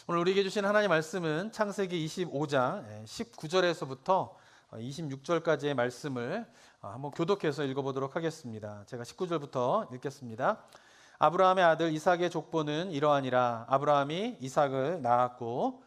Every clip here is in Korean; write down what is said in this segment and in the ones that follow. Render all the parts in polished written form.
오늘 우리에게 주신 하나님의 말씀은 창세기 25장 19절에서부터 26절까지의 말씀을 한번 교독해서 읽어보도록 하겠습니다. 제가 19절부터 읽겠습니다. 아브라함의 아들 이삭의 족보는 이러하니라. 아브라함이 이삭을 낳았고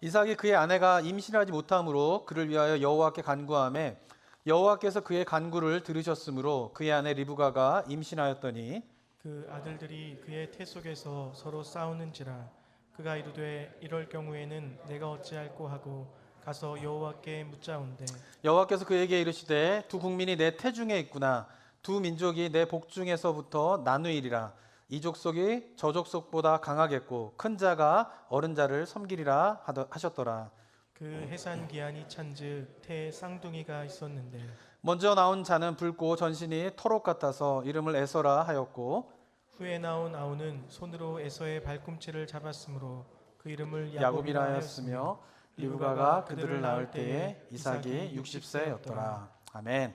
이삭이 그의 아내가 임신하지 못함으로 그를 위하여 여호와께 간구하매 여호와께서 그의 간구를 들으셨으므로 그의 아내 리브가가 임신하였더니 그 아들들이 그의 태 속에서 서로 싸우는지라. 그가 이르되 이럴 경우에는 내가 어찌할꼬 하고 가서 여호와께 묻자온대. 여호와께서 그에게 이르시되 두 국민이 내 태중에 있구나. 두 민족이 내 복중에서부터 나누이리라. 이 족속이 저 족속보다 강하겠고 큰 자가 어른 자를 섬기리라 하셨더라. 그 해산 기한이 찬즉 태에 쌍둥이가 있었는데 먼저 나온 자는 붉고 전신이 토록 같아서 이름을 에서라 하였고 후에 나온 아우는 손으로 에서의 발꿈치를 잡았으므로 그 이름을 야곱이라 하였으며 리브가가 그들을 낳을 때에 이삭이 60세였더라. 아멘.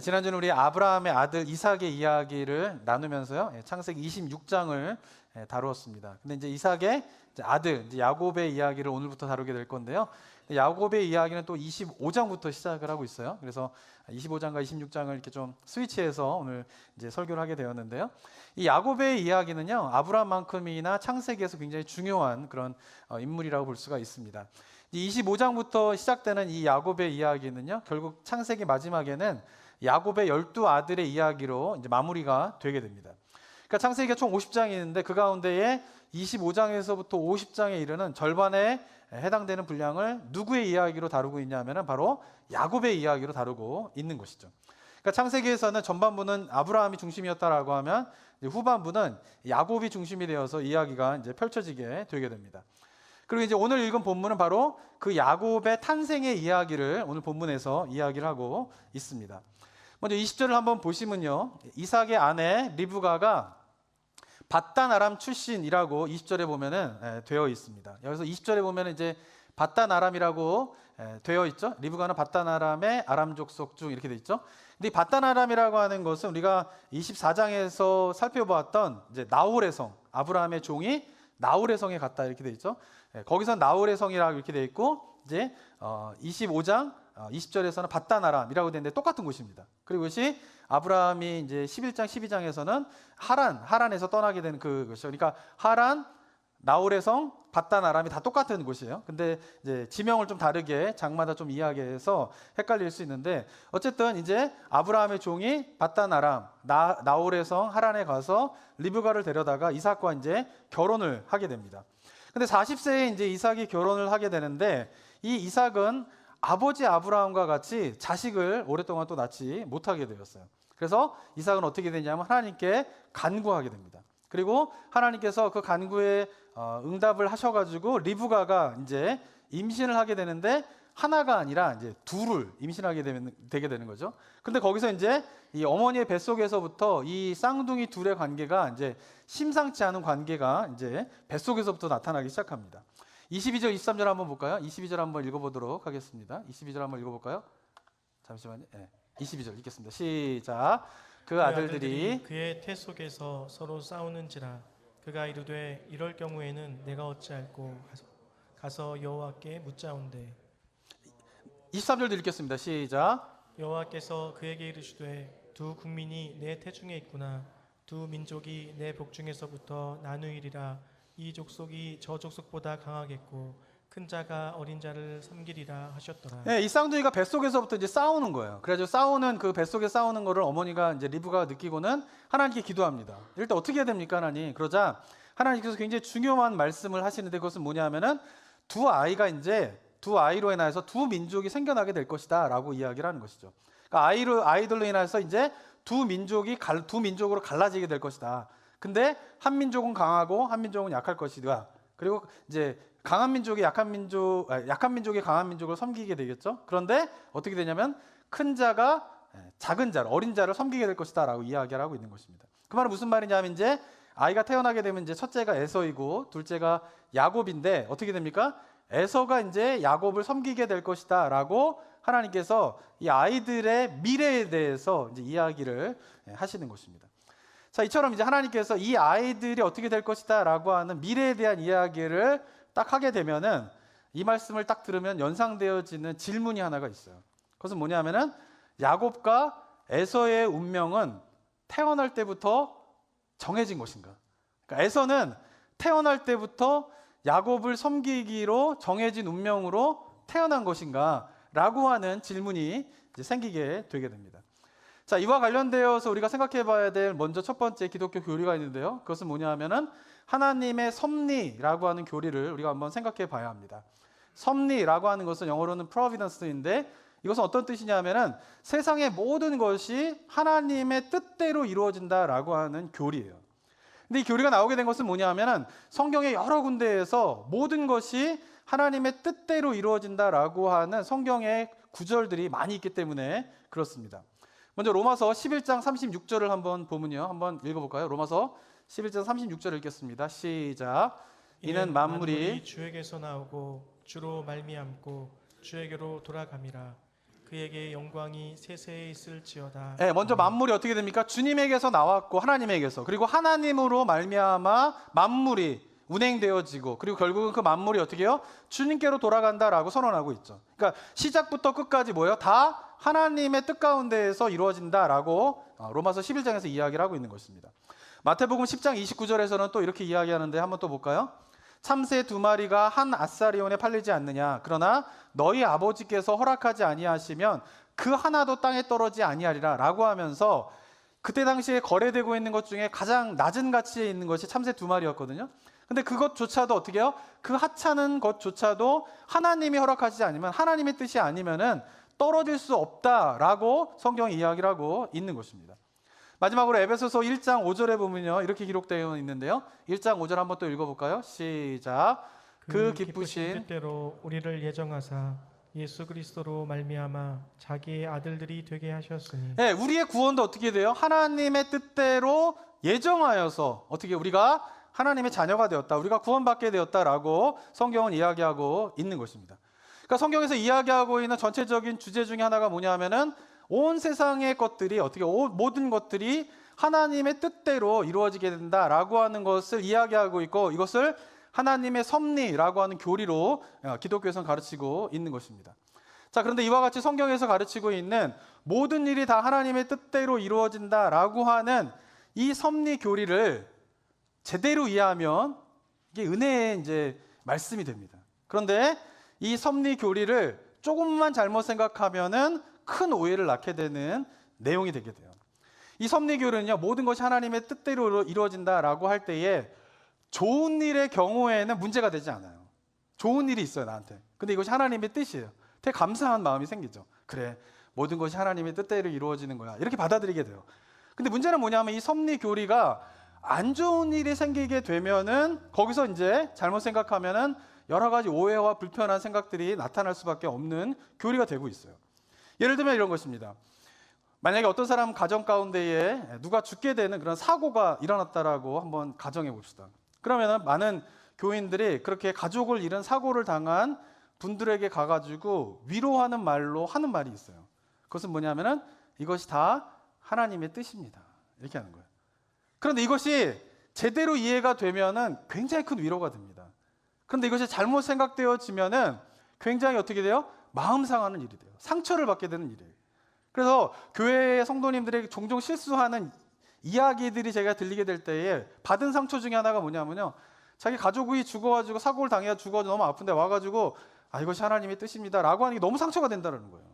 지난주는 우리 아브라함의 아들 이삭의 이야기를 나누면서요, 창세기 26장을 다루었습니다. 근데 이제 이삭의 아들 이제 야곱의 이야기를 오늘부터 다루게 될 건데요. 야곱의 이야기는 또 25장부터 시작을 하고 있어요. 그래서 25장과 26장을 이렇게 좀 스위치해서 오늘 이제 설교를 하게 되었는데요. 이 야곱의 이야기는요, 아브라함만큼이나 창세기에서 굉장히 중요한 그런 인물이라고 볼 수가 있습니다. 25장부터 시작되는 이 야곱의 이야기는요, 결국 창세기 마지막에는 야곱의 12아들의 이야기로 이제 마무리가 되게 됩니다. 그러니까 창세기가 총 50장이 있는데 그 가운데에 25장에서부터 50장에 이르는 절반에 해당되는 분량을 누구의 이야기로 다루고 있냐면은 바로 야곱의 이야기로 다루고 있는 것이죠. 그러니까 창세기에서는 전반부는 아브라함이 중심이었다라고 하면 후반부는 야곱이 중심이 되어서 이야기가 이제 펼쳐지게 되게 됩니다. 그리고 이제 오늘 읽은 본문은 바로 그 야곱의 탄생의 이야기를 오늘 본문에서 이야기를 하고 있습니다. 먼저 20절을 한번 보시면요, 이삭의 아내 리브가가 밧단 아람 출신이라고 20절에 보면은 되어 있습니다. 여기서 20절에 보면은 이제 밧단 아람이라고 되어 있죠. 리브가는 밧단 아람의 아람 족속 중 이렇게 돼 있죠. 근데 이 밧단 아람이라고 하는 것은 우리가 24장에서 살펴보았던 이제 나홀의 성, 아브라함의 종이 나홀의 성에 갔다 이렇게 돼 있죠. 거기서 나홀의 성이라고 이렇게 돼 있고 이제 25장 20절에서는 밧단 아람이라고 되는데 똑같은 곳입니다. 그리고 이것이 아브라함이 이제 11장 12장에서는 하란에서 떠나게 되는 그것이죠. 그러니까 하란, 나홀의 성, 밧단 아람이 다 똑같은 곳이에요. 근데 이제 지명을 좀 다르게 장마다 좀 이야기해서 헷갈릴 수 있는데 어쨌든 이제 아브라함의 종이 밧단 아람, 나홀의 성 하란에 가서 리브가를 데려다가 이삭과 이제 결혼을 하게 됩니다. 근데 40세에 이제 이삭이 결혼을 하게 되는데 이 이삭은 아버지 아브라함과 같이 자식을 오랫동안 또 낳지 못하게 되었어요. 그래서 이삭은 어떻게 되냐면 하나님께 간구하게 됩니다. 그리고 하나님께서 그 간구에 응답을 하셔가지고 리브가가 이제 임신을 하게 되는데 하나가 아니라 이제 둘을 임신하게 되게 되는 거죠. 근데 거기서 이제 이 어머니의 뱃속에서부터 이 쌍둥이 둘의 관계가 이제 심상치 않은 관계가 이제 뱃속에서부터 나타나기 시작합니다. 22절, 23절 한번 볼까요? 22절 한번 읽어보도록 하겠습니다. 22절 한번 읽어볼까요? 잠시만요. 네. 22절 읽겠습니다. 시작. 그 아들들이 그의 태 속에서 서로 싸우는지라. 그가 이르되 이럴 경우에는 내가 어찌할꼬 가서 여호와께 묻자온대. 23절도 읽겠습니다. 시작. 여호와께서 그에게 이르시되 두 국민이 내 태중에 있구나. 두 민족이 내 복중에서부터 나누이리라. 이 족속이 저 족속보다 강하겠고 큰 자가 어린 자를 섬기리라 하셨더라. 네, 이 쌍둥이가 뱃속에서부터 이제 싸우는 거예요. 그래서 싸우는 그 뱃속에 싸우는 거를 어머니가 이제 리브가가 느끼고는 하나님께 기도합니다. 이럴 때 어떻게 해야 됩니까, 하나님? 그러자 하나님께서 굉장히 중요한 말씀을 하시는데 그것은 뭐냐면은 두 아이로 인해서 두 민족이 생겨나게 될 것이다라고 이야기를 하는 것이죠. 그러니까 아이들로 인해서 이제 두 민족으로 갈라지게 될 것이다. 근데 한 민족은 강하고 한 민족은 약할 것이다. 그리고 이제 약한 민족이 강한 민족을 섬기게 되겠죠. 그런데 어떻게 되냐면 큰 자가 작은 자를, 어린 자를 섬기게 될 것이다라고 이야기를 하고 있는 것입니다. 그 말은 무슨 말이냐면 이제 아이가 태어나게 되면 이제 첫째가 에서이고 둘째가 야곱인데 어떻게 됩니까? 에서가 이제 야곱을 섬기게 될 것이다라고 하나님께서 이 아이들의 미래에 대해서 이제 이야기를 하시는 것입니다. 자, 이처럼 이제 하나님께서 이 아이들이 어떻게 될 것이다라고 하는 미래에 대한 이야기를 딱 하게 되면은 이 말씀을 딱 들으면 연상되어지는 질문이 하나가 있어요. 그것은 뭐냐면은 야곱과 에서의 운명은 태어날 때부터 정해진 것인가? 그러니까 에서는 태어날 때부터 야곱을 섬기기로 정해진 운명으로 태어난 것인가? 라고 하는 질문이 이제 생기게 되게 됩니다. 자, 이와 관련되어서 우리가 생각해 봐야 될 먼저 첫 번째 기독교 교리가 있는데요. 그것은 뭐냐 하면은 하나님의 섭리라고 하는 교리를 우리가 한번 생각해 봐야 합니다. 섭리라고 하는 것은 영어로는 providence인데 이것은 어떤 뜻이냐면은 세상의 모든 것이 하나님의 뜻대로 이루어진다라고 하는 교리예요. 근데 이 교리가 나오게 된 것은 뭐냐 하면은 성경의 여러 군데에서 모든 것이 하나님의 뜻대로 이루어진다라고 하는 성경의 구절들이 많이 있기 때문에 그렇습니다. 먼저 로마서 11장 36절을 한번 보면요. 한번 읽어볼까요? 로마서 11장 36절을 읽겠습니다. 시작. 이는 만물이 주에게서 나오고 주로 말미암고 주에게로 돌아감이라. 그에게 영광이 세세에 있을지어다. 네, 먼저 만물이 어떻게 됩니까? 주님에게서 나왔고 하나님에게서, 그리고 하나님으로 말미암아 만물이 운행되어지고, 그리고 결국은 그 만물이 어떻게 해요? 주님께로 돌아간다라고 선언하고 있죠. 그러니까 시작부터 끝까지 뭐예요? 다 하나님의 뜻 가운데에서 이루어진다라고 로마서 11장에서 이야기를 하고 있는 것입니다. 마태복음 10장 29절에서는 또 이렇게 이야기하는데 한번 또 볼까요? 참새 2마리가 한 아사리온에 팔리지 않느냐? 그러나 너희 아버지께서 허락하지 아니하시면 그 하나도 땅에 떨어지지 아니하리라 라고 하면서, 그때 당시에 거래되고 있는 것 중에 가장 낮은 가치에 있는 것이 참새 2마리였거든요. 근데 그것조차도 어떻게 해요? 그 하찮은 것조차도 하나님이 허락하시지 않으면, 하나님의 뜻이 아니면은 떨어질 수 없다라고 성경이 이야기를 하고 있는 것입니다. 마지막으로 에베소서 1장 5절에 보면요, 이렇게 기록되어 있는데요. 1장 5절 한번 또 읽어볼까요? 시작. 그 기쁘신 뜻대로 우리를 예정하사 예수 그리스도로 말미암아 자기의 아들들이 되게 하셨으니. 네, 우리의 구원도 어떻게 돼요? 하나님의 뜻대로 예정하여서 어떻게 우리가 하나님의 자녀가 되었다, 우리가 구원받게 되었다라고 성경은 이야기하고 있는 것입니다. 그러니까 성경에서 이야기하고 있는 전체적인 주제 중에 하나가 뭐냐면은 온 세상의 것들이 어떻게, 모든 것들이 하나님의 뜻대로 이루어지게 된다라고 하는 것을 이야기하고 있고, 이것을 하나님의 섭리라고 하는 교리로 기독교에서는 가르치고 있는 것입니다. 자, 그런데 이와 같이 성경에서 가르치고 있는 모든 일이 다 하나님의 뜻대로 이루어진다라고 하는 이 섭리 교리를 제대로 이해하면 이게 은혜의 이제 말씀이 됩니다. 그런데 이 섭리 교리를 조금만 잘못 생각하면은 큰 오해를 낳게 되는 내용이 되게 돼요. 이 섭리 교리는요, 모든 것이 하나님의 뜻대로 이루어진다라고 할 때에 좋은 일의 경우에는 문제가 되지 않아요. 좋은 일이 있어요, 나한테. 근데 이것이 하나님의 뜻이에요. 되게 감사한 마음이 생기죠. 그래, 모든 것이 하나님의 뜻대로 이루어지는 거야, 이렇게 받아들이게 돼요. 근데 문제는 뭐냐면 이 섭리 교리가 안 좋은 일이 생기게 되면은 거기서 이제 잘못 생각하면은 여러 가지 오해와 불편한 생각들이 나타날 수밖에 없는 교리가 되고 있어요. 예를 들면 이런 것입니다. 만약에 어떤 사람 가정 가운데에 누가 죽게 되는 그런 사고가 일어났다라고 한번 가정해 봅시다. 그러면은 많은 교인들이 그렇게 가족을 잃은 사고를 당한 분들에게 가가지고 위로하는 말로 하는 말이 있어요. 그것은 뭐냐면은 이것이 다 하나님의 뜻입니다, 이렇게 하는 거예요. 그런데 이것이 제대로 이해가 되면은 굉장히 큰 위로가 됩니다. 그런데 이것이 잘못 생각되어지면은 굉장히 어떻게 돼요? 마음 상하는 일이 돼요. 상처를 받게 되는 일이에요. 그래서 교회의 성도님들에게 종종 실수하는 이야기들이 제가 들리게 될 때에 받은 상처 중에 하나가 뭐냐면요, 자기 가족이 죽어가지고 사고를 당해서 죽어서 너무 아픈데 와가지고 이것이 하나님의 뜻입니다 라고 하는 게 너무 상처가 된다는 거예요.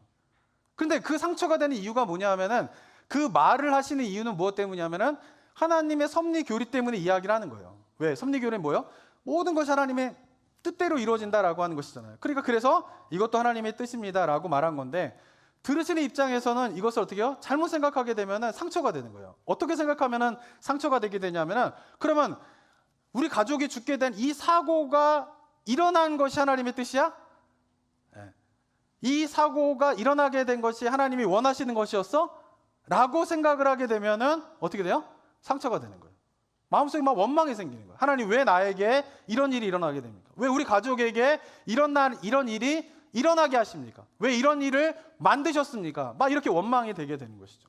그런데 그 상처가 되는 이유가 뭐냐 하면은, 그 말을 하시는 이유는 무엇 때문이냐면은 하나님의 섭리 교리 때문에 이야기를 하는 거예요. 왜? 섭리 교리는 뭐예요? 모든 것이 하나님의 뜻대로 이루어진다라고 하는 것이잖아요. 그러니까 그래서 이것도 하나님의 뜻입니다라고 말한 건데, 들으시는 입장에서는 이것을 어떻게 해요? 잘못 생각하게 되면은 상처가 되는 거예요. 어떻게 생각하면은 상처가 되게 되냐면은, 그러면 우리 가족이 죽게 된 이 사고가 일어난 것이 하나님의 뜻이야? 네. 이 사고가 일어나게 된 것이 하나님이 원하시는 것이었어? 라고 생각을 하게 되면은 어떻게 돼요? 상처가 되는 거예요. 마음속에 막 원망이 생기는 거예요. 하나님, 왜 나에게 이런 일이 일어나게 됩니까? 왜 우리 가족에게 이런 일이 일어나게 하십니까? 왜 이런 일을 만드셨습니까? 막 이렇게 원망이 되게 되는 것이죠.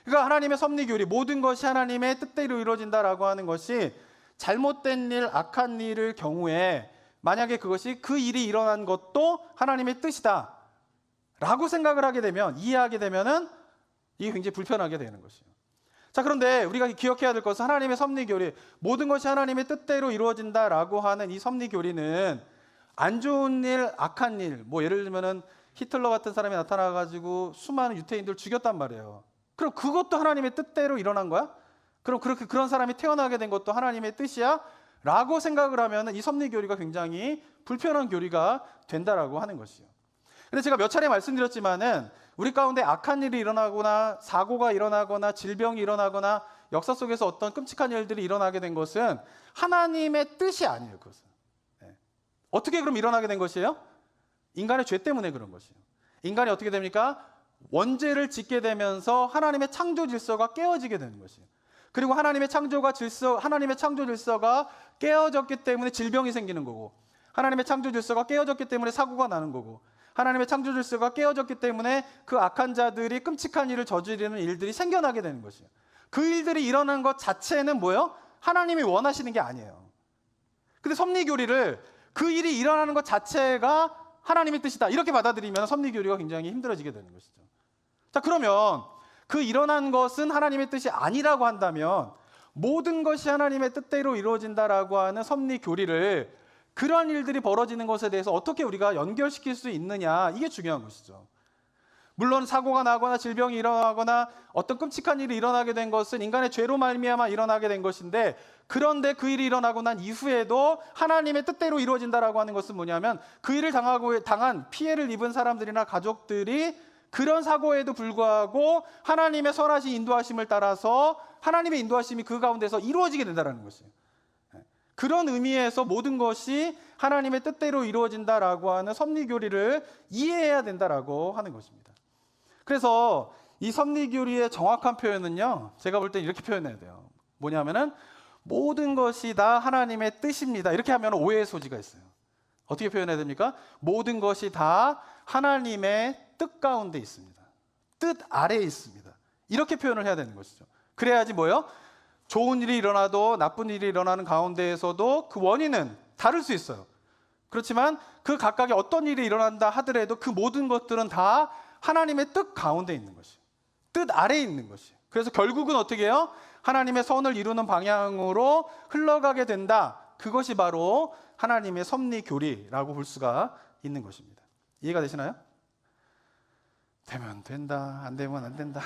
그러니까 하나님의 섭리교리, 모든 것이 하나님의 뜻대로 이루어진다라고 하는 것이 잘못된 일, 악한 일을 경우에 만약에 그것이 그 일이 일어난 것도 하나님의 뜻이다 라고 생각을 하게 되면, 이해하게 되면은 이게 굉장히 불편하게 되는 것이에요. 자, 그런데 우리가 기억해야 될 것은 하나님의 섭리교리, 모든 것이 하나님의 뜻대로 이루어진다라고 하는 이 섭리교리는 안 좋은 일, 악한 일, 뭐 예를 들면은 히틀러 같은 사람이 나타나가지고 수많은 유태인들 죽였단 말이에요. 그럼 그것도 하나님의 뜻대로 일어난 거야? 그럼 그런 사람이 태어나게 된 것도 하나님의 뜻이야? 라고 생각을 하면 이 섭리교리가 굉장히 불편한 교리가 된다라고 하는 것이요. 근데 제가 몇 차례 말씀드렸지만은 우리 가운데 악한 일이 일어나거나 사고가 일어나거나 질병이 일어나거나 역사 속에서 어떤 끔찍한 일들이 일어나게 된 것은 하나님의 뜻이 아니에요. 그것은. 어떻게 그럼 일어나게 된 것이에요? 인간의 죄 때문에 그런 것이에요. 인간이 어떻게 됩니까? 원죄를 짓게 되면서 하나님의 창조 질서가 깨어지게 되는 것이에요. 그리고 하나님의 창조 질서가 깨어졌기 때문에 질병이 생기는 거고, 하나님의 창조 질서가 깨어졌기 때문에 사고가 나는 거고, 하나님의 창조 질서가 깨어졌기 때문에 그 악한 자들이 끔찍한 일을 저지르는 일들이 생겨나게 되는 것이에요. 그 일들이 일어난 것 자체는 뭐예요? 하나님이 원하시는 게 아니에요. 근데 섭리교리를 그 일이 일어나는 것 자체가 하나님의 뜻이다 이렇게 받아들이면 섭리교리가 굉장히 힘들어지게 되는 것이죠. 자, 그러면 그 일어난 것은 하나님의 뜻이 아니라고 한다면 모든 것이 하나님의 뜻대로 이루어진다라고 하는 섭리교리를 그러한 일들이 벌어지는 것에 대해서 어떻게 우리가 연결시킬 수 있느냐, 이게 중요한 것이죠. 물론 사고가 나거나 질병이 일어나거나 어떤 끔찍한 일이 일어나게 된 것은 인간의 죄로 말미암아 일어나게 된 것인데, 그런데 그 일이 일어나고 난 이후에도 하나님의 뜻대로 이루어진다라고 하는 것은 뭐냐면 그 일을 당한 피해를 입은 사람들이나 가족들이 그런 사고에도 불구하고 하나님의 선하신 인도하심을 따라서 하나님의 인도하심이 그 가운데서 이루어지게 된다는 것이에요. 그런 의미에서 모든 것이 하나님의 뜻대로 이루어진다라고 하는 섭리교리를 이해해야 된다라고 하는 것입니다. 그래서 이 섭리교리의 정확한 표현은요, 제가 볼 때 이렇게 표현해야 돼요. 뭐냐면은 모든 것이 다 하나님의 뜻입니다. 이렇게 하면 오해의 소지가 있어요. 어떻게 표현해야 됩니까? 모든 것이 다 하나님의 뜻 가운데 있습니다. 뜻 아래에 있습니다. 이렇게 표현을 해야 되는 것이죠. 그래야지 뭐예요? 좋은 일이 일어나도 나쁜 일이 일어나는 가운데에서도 그 원인은 다를 수 있어요. 그렇지만 그 각각의 어떤 일이 일어난다 하더라도 그 모든 것들은 다 하나님의 뜻 가운데 있는 것이에요. 뜻 아래에 있는 것이에요. 그래서 결국은 어떻게 해요? 하나님의 선을 이루는 방향으로 흘러가게 된다. 그것이 바로 하나님의 섭리교리라고 볼 수가 있는 것입니다. 이해가 되시나요? 되면 된다, 안 되면 안 된다.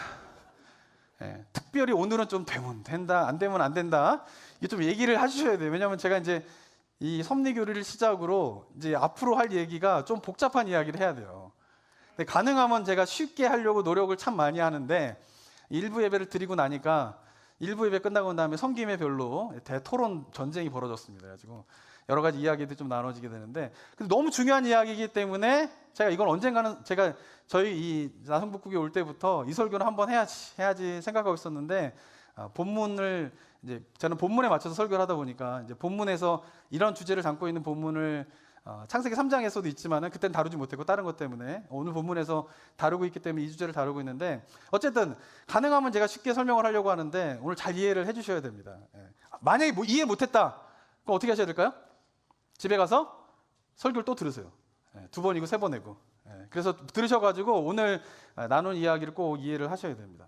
특별히 오늘은 좀 되면 된다, 안 되면 안 된다. 이게 좀 얘기를 해주셔야 돼요. 왜냐하면 제가 이제 이 섭리교리를 시작으로 이제 앞으로 할 얘기가 좀 복잡한 이야기를 해야 돼요. 근데 가능하면 제가 쉽게 하려고 노력을 참 많이 하는데, 일부 예배를 드리고 나니까 일부 예배 끝나고 난 다음에 섬김의 별로 대토론 전쟁이 벌어졌습니다. 그래가지고 여러 가지 이야기들이 좀 나눠지게 되는데, 근데 너무 중요한 이야기이기 때문에 제가 이건 언젠가는 제가 저희 이 나성북국에 올 때부터 이 설교는 한번 해야지 생각하고 있었는데, 본문을 이제 저는 본문에 맞춰서 설교를 하다 보니까 이제 본문에서 이런 주제를 담고 있는 본문을 창세기 3장에서도 있지만은 그때는 다루지 못했고 다른 것 때문에 오늘 본문에서 다루고 있기 때문에 이 주제를 다루고 있는데, 어쨌든 가능하면 제가 쉽게 설명을 하려고 하는데 오늘 잘 이해를 해주셔야 됩니다. 만약에 이해 못했다, 그럼 어떻게 하셔야 될까요? 집에 가서 설교를 또 들으세요. 2번이고 3번이고. 그래서 들으셔가지고 오늘 나눈 이야기를 꼭 이해를 하셔야 됩니다.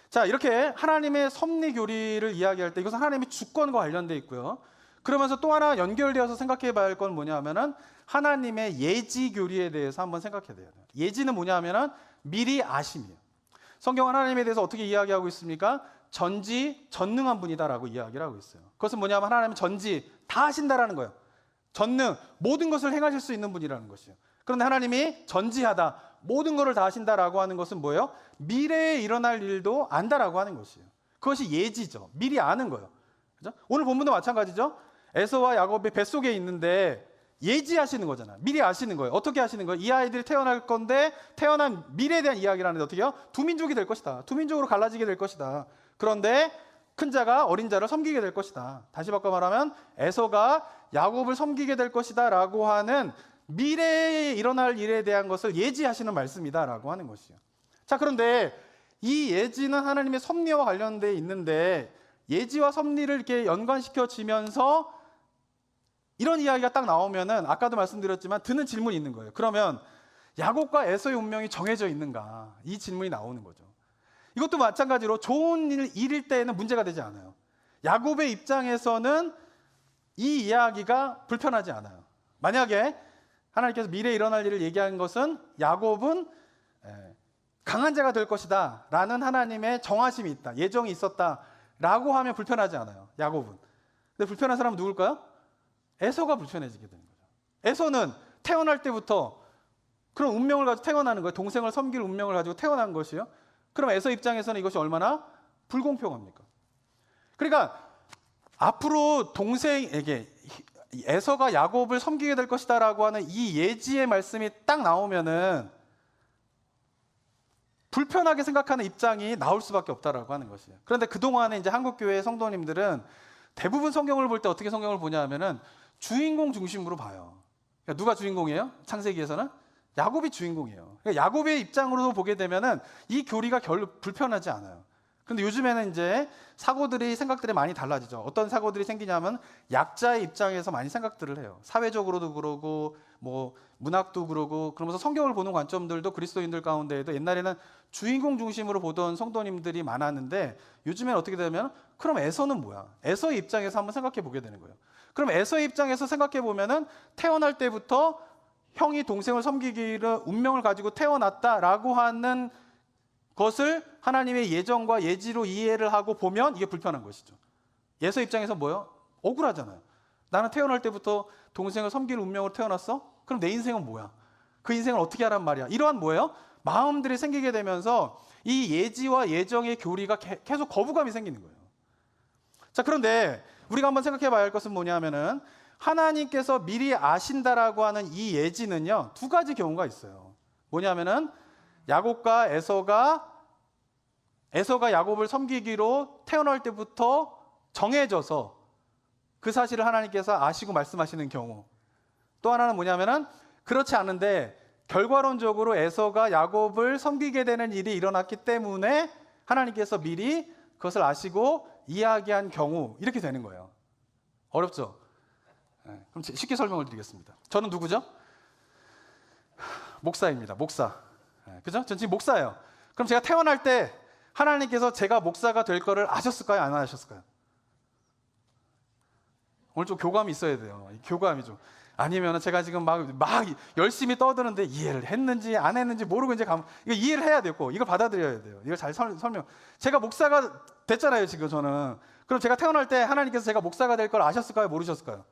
자, 이렇게 하나님의 섭리교리를 이야기할 때 이것은 하나님의 주권과 관련되어 있고요. 그러면서 또 하나 연결되어서 생각해 봐야 할 건 뭐냐 하면은 하나님의 예지교리에 대해서 한번 생각해야 돼요. 예지는 뭐냐 하면은 미리 아심이에요. 성경 하나님에 대해서 어떻게 이야기하고 있습니까? 전능한 분이다라고 이야기를 하고 있어요. 그것은 뭐냐 하면 하나님은 전지 다 하신다라는 거예요. 전능, 모든 것을 행하실 수 있는 분이라는 것이에요. 그런데 하나님이 전지하다, 모든 것을 다 하신다라고 하는 것은 뭐예요? 미래에 일어날 일도 안다라고 하는 것이에요. 그것이 예지죠. 미리 아는 거예요. 그죠? 오늘 본문도 마찬가지죠. 에서와 야곱의 뱃속에 있는데 예지하시는 거잖아요. 미리 아시는 거예요. 어떻게 하시는 거예요? 이 아이들이 태어날 건데 태어난 미래에 대한 이야기를 하는데 어떻게 해요? 두 민족이 될 것이다. 두 민족으로 갈라지게 될 것이다. 그런데 큰 자가 어린 자를 섬기게 될 것이다. 다시 바꿔 말하면 에서가 야곱을 섬기게 될 것이다 라고 하는 미래에 일어날 일에 대한 것을 예지하시는 말씀이다 라고 하는 것이요. 자, 그런데 이 예지는 하나님의 섭리와 관련되어 있는데 예지와 섭리를 이렇게 연관시켜지면서 이런 이야기가 딱 나오면은 아까도 말씀드렸지만 드는 질문이 있는 거예요. 그러면 야곱과 에서의 운명이 정해져 있는가? 이 질문이 나오는 거죠. 이것도 마찬가지로 좋은 일일 때에는 문제가 되지 않아요. 야곱의 입장에서는 이 이야기가 불편하지 않아요. 만약에 하나님께서 미래에 일어날 일을 얘기한 것은 야곱은 강한 자가 될 것이다 라는 하나님의 정하심이 있다, 예정이 있었다 라고 하면 불편하지 않아요, 야곱은. 근데 불편한 사람은 누굴까요? 에서가 불편해지게 되는 거죠. 에서는 태어날 때부터 그런 운명을 가지고 태어나는 거예요. 동생을 섬길 운명을 가지고 태어난 것이요. 그럼 에서 입장에서는 이것이 얼마나 불공평합니까? 그러니까 앞으로 동생에게 에서가 야곱을 섬기게 될 것이다 라고 하는 이 예지의 말씀이 딱 나오면은 불편하게 생각하는 입장이 나올 수밖에 없다라고 하는 것이에요. 그런데 그동안에 이제 한국교회 성도님들은 대부분 성경을 볼 때 어떻게 성경을 보냐 하면은 주인공 중심으로 봐요. 그러니까 누가 주인공이에요? 창세기에서는 야곱이 주인공이에요. 그러니까 야곱의 입장으로 보게 되면은 이 교리가 별로 불편하지 않아요. 근데 요즘에는 이제 생각들이 많이 달라지죠. 어떤 사고들이 생기냐면 약자의 입장에서 많이 생각들을 해요. 사회적으로도 그러고 뭐 문학도 그러고, 그러면서 성경을 보는 관점들도 그리스도인들 가운데에도 옛날에는 주인공 중심으로 보던 성도님들이 많았는데 요즘에는 어떻게 되면 그럼 에서는 뭐야? 에서의 입장에서 한번 생각해 보게 되는 거예요. 그럼 에서의 입장에서 생각해 보면은 태어날 때부터 형이 동생을 섬기기를 운명을 가지고 태어났다라고 하는 것을 하나님의 예정과 예지로 이해를 하고 보면 이게 불편한 것이죠. 에서 입장에서 뭐예요? 억울하잖아요. 나는 태어날 때부터 동생을 섬길 운명으로 태어났어? 그럼 내 인생은 뭐야? 그 인생을 어떻게 하란 말이야? 이러한 뭐예요? 마음들이 생기게 되면서 이 예지와 예정의 교리가 계속 거부감이 생기는 거예요. 자, 그런데 우리가 한번 생각해 봐야 할 것은 뭐냐면은 하나님께서 미리 아신다라고 하는 이 예지는요, 두 가지 경우가 있어요. 뭐냐면은 야곱과 에서가 야곱을 섬기기로 태어날 때부터 정해져서 그 사실을 하나님께서 아시고 말씀하시는 경우. 또 하나는 뭐냐면은 그렇지 않은데 결과론적으로 에서가 야곱을 섬기게 되는 일이 일어났기 때문에 하나님께서 미리 그것을 아시고 이야기한 경우, 이렇게 되는 거예요. 어렵죠? 네, 그럼 쉽게 설명을 드리겠습니다. 저는 누구죠? 목사입니다. 목사. 네, 그죠? 전 지금 목사예요. 그럼 제가 태어날 때 하나님께서 제가 목사가 될 거를 아셨을까요? 안 아셨을까요? 오늘 좀 교감이 있어야 돼요. 교감이 좀. 아니면 제가 지금 막 열심히 떠드는데 이해를 했는지 안 했는지 모르고 이제 이거 이해를 해야 되고 이걸 받아들여야 돼요. 이걸 잘 설명. 제가 목사가 됐잖아요, 지금 저는. 그럼 제가 태어날 때 하나님께서 제가 목사가 될 걸 아셨을까요? 모르셨을까요?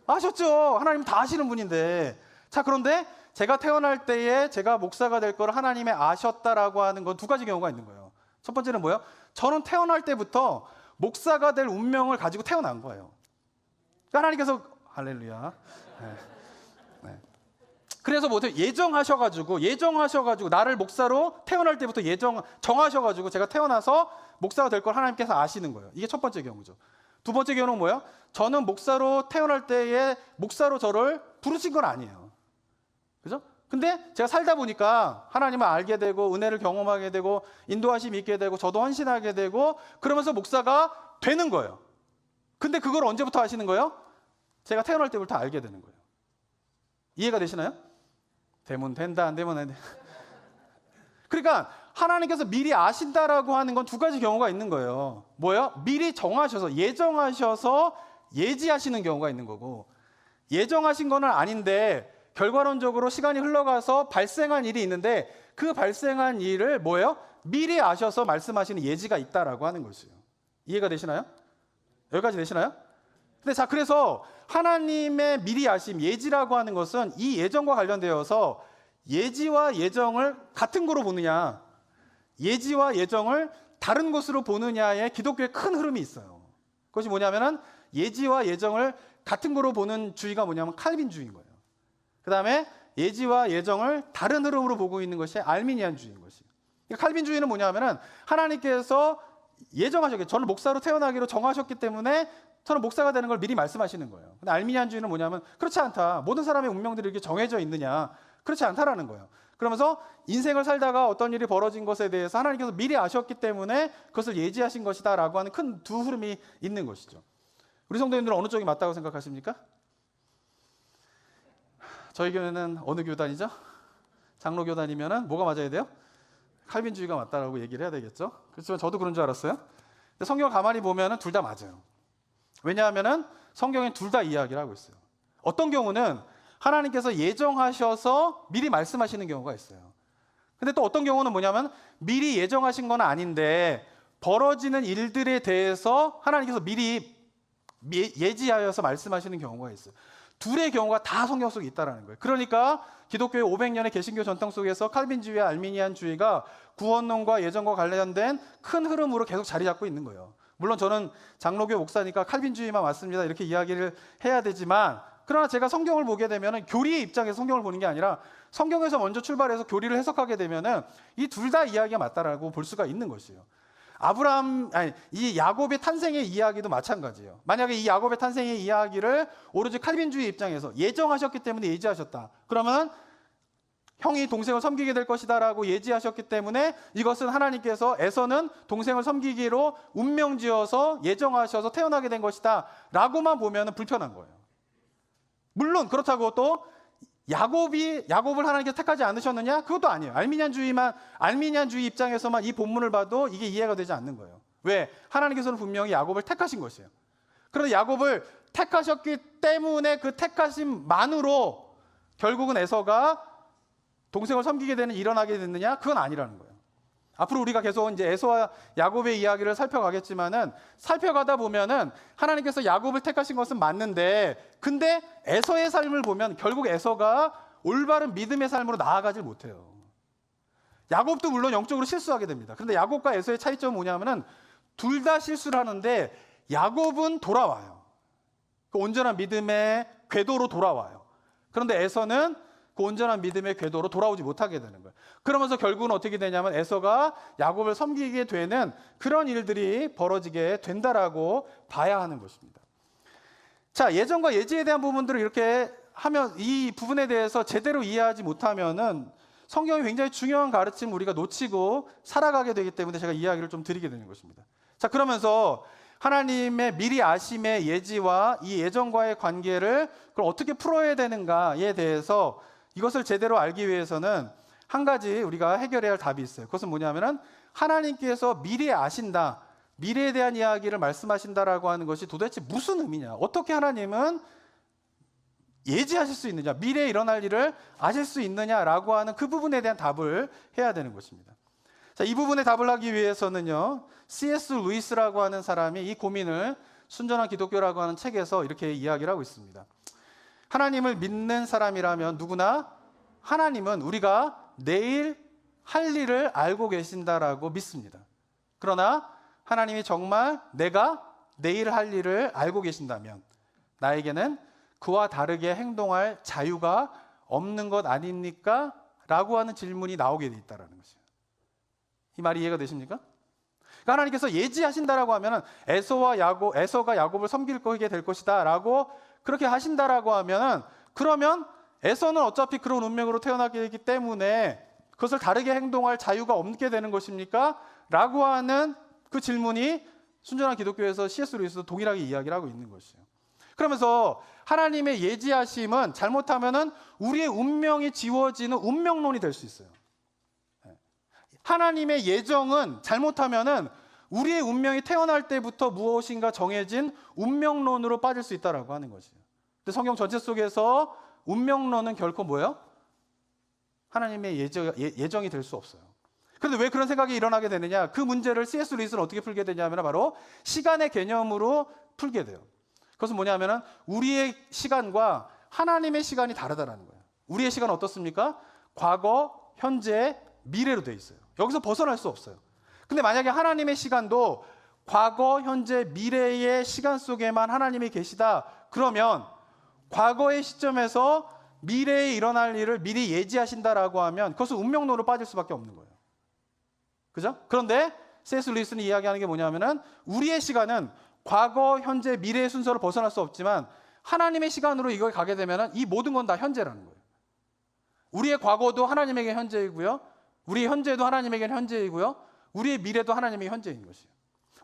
아셨죠. 하나님 다 아시는 분인데. 자, 그런데 제가 태어날 때에 제가 목사가 될 걸 하나님이 아셨다라고 하는 건 두 가지 경우가 있는 거예요. 첫 번째는 뭐예요? 저는 태어날 때부터 목사가 될 운명을 가지고 태어난 거예요. 그러니까 하나님께서 할렐루야. 네. 네. 그래서 뭐 예정하셔가지고 나를 목사로 태어날 때부터 정하셔가지고 제가 태어나서 목사가 될 걸 하나님께서 아시는 거예요. 이게 첫 번째 경우죠. 두 번째 경우는 뭐예요? 저는 목사로 태어날 때에 목사로 저를 부르신 건 아니에요. 그죠? 근데 제가 살다 보니까 하나님을 알게 되고 은혜를 경험하게 되고 인도하심이 있게 되고 저도 헌신하게 되고 그러면서 목사가 되는 거예요. 근데 그걸 언제부터 아시는 거예요? 제가 태어날 때부터 알게 되는 거예요. 이해가 되시나요? 되면 된다, 안 되면 안 돼. 그러니까 하나님께서 미리 아신다라고 하는 건 두 가지 경우가 있는 거예요. 뭐예요? 미리 정하셔서 예정하셔서 예지하시는 경우가 있는 거고, 예정하신 거는 아닌데 결과론적으로 시간이 흘러가서 발생한 일이 있는데 그 발생한 일을 뭐예요? 미리 아셔서 말씀하시는 예지가 있다라고 하는 것이에요. 이해가 되시나요? 여기까지 되시나요? 근데 자, 그래서 하나님의 미리 아심, 예지라고 하는 것은 이 예정과 관련되어서 예지와 예정을 같은 거로 보느냐, 예지와 예정을 다른 것으로 보느냐에 기독교의 큰 흐름이 있어요. 그것이 뭐냐면은 예지와 예정을 같은 거로 보는 주의가 뭐냐면 칼빈주의인 거예요. 그 다음에 예지와 예정을 다른 흐름으로 보고 있는 것이 알미니안주의인 것이에요. 그러니까 칼빈주의는 뭐냐면은 하나님께서 예정하셨기, 저는 목사로 태어나기로 정하셨기 때문에 저는 목사가 되는 걸 미리 말씀하시는 거예요. 근데 알미니안주의는 뭐냐면 그렇지 않다. 모든 사람의 운명들이 이렇게 정해져 있느냐. 그렇지 않다라는 거예요. 그러면서 인생을 살다가 어떤 일이 벌어진 것에 대해서 하나님께서 미리 아셨기 때문에 그것을 예지하신 것이다 라고 하는 큰 두 흐름이 있는 것이죠. 우리 성도님들은 어느 쪽이 맞다고 생각하십니까? 저희 교회는 어느 교단이죠? 장로교단이면은 뭐가 맞아야 돼요? 칼빈주의가 맞다라고 얘기를 해야 되겠죠. 그렇지만 저도 그런 줄 알았어요. 근데 성경을 가만히 보면은 둘 다 맞아요. 왜냐하면은 성경엔 둘 다 이야기를 하고 있어요. 어떤 경우는 하나님께서 예정하셔서 미리 말씀하시는 경우가 있어요. 근데 또 어떤 경우는 뭐냐면 미리 예정하신 건 아닌데 벌어지는 일들에 대해서 하나님께서 미리 예지하여서 말씀하시는 경우가 있어요. 둘의 경우가 다 성경 속에 있다는 거예요. 그러니까 기독교의 500년의 개신교 전통 속에서 칼빈주의와 알미니안주의가 구원론과 예정과 관련된 큰 흐름으로 계속 자리 잡고 있는 거예요. 물론 저는 장로교 목사니까 칼빈주의만 맞습니다 이렇게 이야기를 해야 되지만, 그러나 제가 성경을 보게 되면 교리의 입장에서 성경을 보는 게 아니라 성경에서 먼저 출발해서 교리를 해석하게 되면 이 둘 다 이야기가 맞다라고 볼 수가 있는 것이에요. 이 야곱의 탄생의 이야기도 마찬가지예요. 만약에 이 야곱의 탄생의 이야기를 오로지 칼빈주의 입장에서 예정하셨기 때문에 예지하셨다. 그러면 형이 동생을 섬기게 될 것이다 라고 예지하셨기 때문에 이것은 하나님께서 에서는 동생을 섬기기로 운명지어서 예정하셔서 태어나게 된 것이다 라고만 보면 불편한 거예요. 물론 그렇다고 또 야곱을 하나님께서 택하지 않으셨느냐? 그것도 아니에요. 알미니안주의 입장에서만 이 본문을 봐도 이게 이해가 되지 않는 거예요. 왜? 하나님께서는 분명히 야곱을 택하신 것이에요. 그런데 야곱을 택하셨기 때문에 그 택하심만으로 결국은 에서가 동생을 섬기게 되는 일어나게 됐느냐? 그건 아니라는 거예요. 앞으로 우리가 계속 이제 에서와 야곱의 이야기를 살펴가겠지만은 살펴가다 보면은 하나님께서 야곱을 택하신 것은 맞는데, 근데 에서의 삶을 보면 결국 에서가 올바른 믿음의 삶으로 나아가질 못해요. 야곱도 물론 영적으로 실수하게 됩니다. 그런데 야곱과 에서의 차이점은 뭐냐면은 둘 다 실수를 하는데 야곱은 돌아와요. 그 온전한 믿음의 궤도로 돌아와요. 그런데 에서는 그 온전한 믿음의 궤도로 돌아오지 못하게 되는 거예요. 그러면서 결국은 어떻게 되냐면 에서가 야곱을 섬기게 되는 그런 일들이 벌어지게 된다라고 봐야 하는 것입니다. 자, 예정과 예지에 대한 부분들을 이렇게 하면 이 부분에 대해서 제대로 이해하지 못하면은 성경이 굉장히 중요한 가르침을 우리가 놓치고 살아가게 되기 때문에 제가 이야기를 좀 드리게 되는 것입니다. 자, 그러면서 하나님의 미리 아심의 예지와 이 예정과의 관계를 그럼 어떻게 풀어야 되는가에 대해서 이것을 제대로 알기 위해서는 한 가지 우리가 해결해야 할 답이 있어요. 그것은 뭐냐면은 하나님께서 미리 아신다, 미래에 대한 이야기를 말씀하신다라고 하는 것이 도대체 무슨 의미냐? 어떻게 하나님은 예지하실 수 있느냐? 미래에 일어날 일을 아실 수 있느냐라고 하는 그 부분에 대한 답을 해야 되는 것입니다. 자, 이 부분에 답을 하기 위해서는요, C.S. 루이스라고 하는 사람이 이 고민을 순전한 기독교라고 하는 책에서 이렇게 이야기를 하고 있습니다. 하나님을 믿는 사람이라면 누구나 하나님은 우리가 내일 할 일을 알고 계신다라고 믿습니다. 그러나 하나님이 정말 내가 내일 할 일을 알고 계신다면 나에게는 그와 다르게 행동할 자유가 없는 것 아닙니까? 라고 하는 질문이 나오게 돼 있다는 것이에요. 이 말이 이해가 되십니까? 그러니까 하나님께서 예지하신다라고 하면 에서가 야곱을 섬길 거게 될 것이다 라고 그렇게 하신다라고 하면은, 그러면 에서는 어차피 그런 운명으로 태어나게 되기 때문에 그것을 다르게 행동할 자유가 없게 되는 것입니까? 라고 하는 그 질문이 순전한 기독교에서 C.S. 루이스도 동일하게 이야기를 하고 있는 것이에요. 그러면서 하나님의 예지하심은 잘못하면은 우리의 운명이 지워지는 운명론이 될 수 있어요. 하나님의 예정은 잘못하면은 우리의 운명이 태어날 때부터 무엇인가 정해진 운명론으로 빠질 수 있다라고 하는 것이에요. 근데 성경 전체 속에서 운명론은 결코 뭐예요? 하나님의 예정이 될 수 없어요. 그런데 왜 그런 생각이 일어나게 되느냐? 그 문제를 C.S. 루이스는 어떻게 풀게 되냐면 바로 시간의 개념으로 풀게 돼요. 그것은 뭐냐면은 우리의 시간과 하나님의 시간이 다르다라는 거예요. 우리의 시간은 어떻습니까? 과거, 현재, 미래로 돼 있어요. 여기서 벗어날 수 없어요. 근데 만약에 하나님의 시간도 과거, 현재, 미래의 시간 속에만 하나님이 계시다. 그러면 과거의 시점에서 미래에 일어날 일을 미리 예지하신다라고 하면 그것은 운명론으로 빠질 수밖에 없는 거예요. 그죠? 그런데 C.S. 루이스는 이야기하는 게 뭐냐면은 우리의 시간은 과거, 현재, 미래의 순서를 벗어날 수 없지만 하나님의 시간으로 이걸 가게 되면은 이 모든 건 다 현재라는 거예요. 우리의 과거도 하나님에게 현재이고요. 우리의 현재도 하나님에게 현재이고요. 우리의 미래도 하나님에게 현재인 것이에요.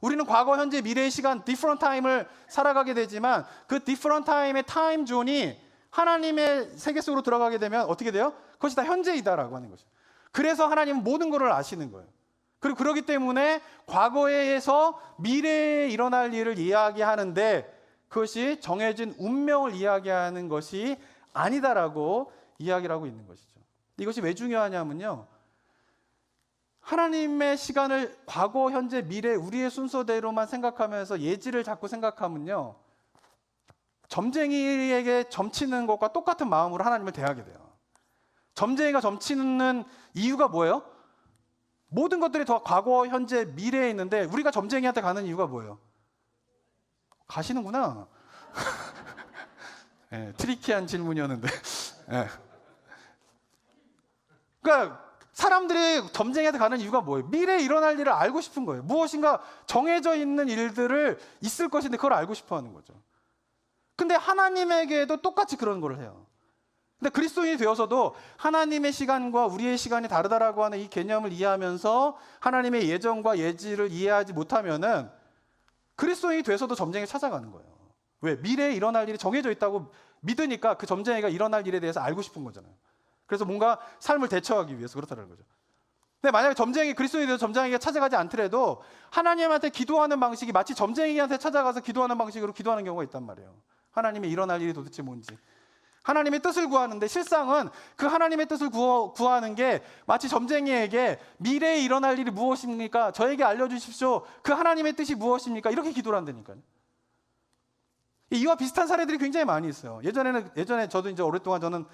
우리는 과거, 현재, 미래의 시간, different time을 살아가게 되지만 그 different time의 타임 존이 하나님의 세계 속으로 들어가게 되면 어떻게 돼요? 그것이 다 현재이다라고 하는 것이죠. 그래서 하나님은 모든 것을 아시는 거예요. 그리고 그렇기 때문에 과거에서 미래에 일어날 일을 이야기하는데 그것이 정해진 운명을 이야기하는 것이 아니다라고 이야기를 하고 있는 것이죠. 이것이 왜 중요하냐면요. 하나님의 시간을 과거, 현재, 미래, 우리의 순서대로만 생각하면서 예지를 자꾸 생각하면요. 점쟁이에게 점치는 것과 똑같은 마음으로 하나님을 대하게 돼요. 점쟁이가 점치는 이유가 뭐예요? 모든 것들이 다 과거, 현재, 미래에 있는데 우리가 점쟁이한테 가는 이유가 뭐예요? 가시는구나. 네, 트리키한 질문이었는데. 네. 그러니까 사람들이 점쟁이한테 가는 이유가 뭐예요? 미래에 일어날 일을 알고 싶은 거예요. 무엇인가 정해져 있는 일들을 있을 것인데 그걸 알고 싶어 하는 거죠. 근데 하나님에게도 똑같이 그런 걸 해요. 근데 그리스도인이 되어서도 하나님의 시간과 우리의 시간이 다르다라고 하는 이 개념을 이해하면서 하나님의 예정과 예지를 이해하지 못하면은 그리스도인이 돼서도 점쟁이를 찾아가는 거예요. 왜? 미래에 일어날 일이 정해져 있다고 믿으니까 그 점쟁이가 일어날 일에 대해서 알고 싶은 거잖아요. 그래서 뭔가 삶을 대처하기 위해서 그렇다는 거죠. 근데 만약에 점쟁이, 그리스도인이 돼서 점쟁이가 찾아가지 않더라도 하나님한테 기도하는 방식이 마치 점쟁이한테 찾아가서 기도하는 방식으로 기도하는 경우가 있단 말이에요. 하나님의 일어날 일이 도대체 뭔지. 하나님의 뜻을 구하는데 실상은 그 하나님의 뜻을 구하는 게 마치 점쟁이에게 미래에 일어날 일이 무엇입니까? 저에게 알려주십시오. 그 하나님의 뜻이 무엇입니까? 이렇게 기도를 한다니까요. 이와 비슷한 사례들이 굉장히 많이 있어요. 예전에 저도 이제 오랫동안 저는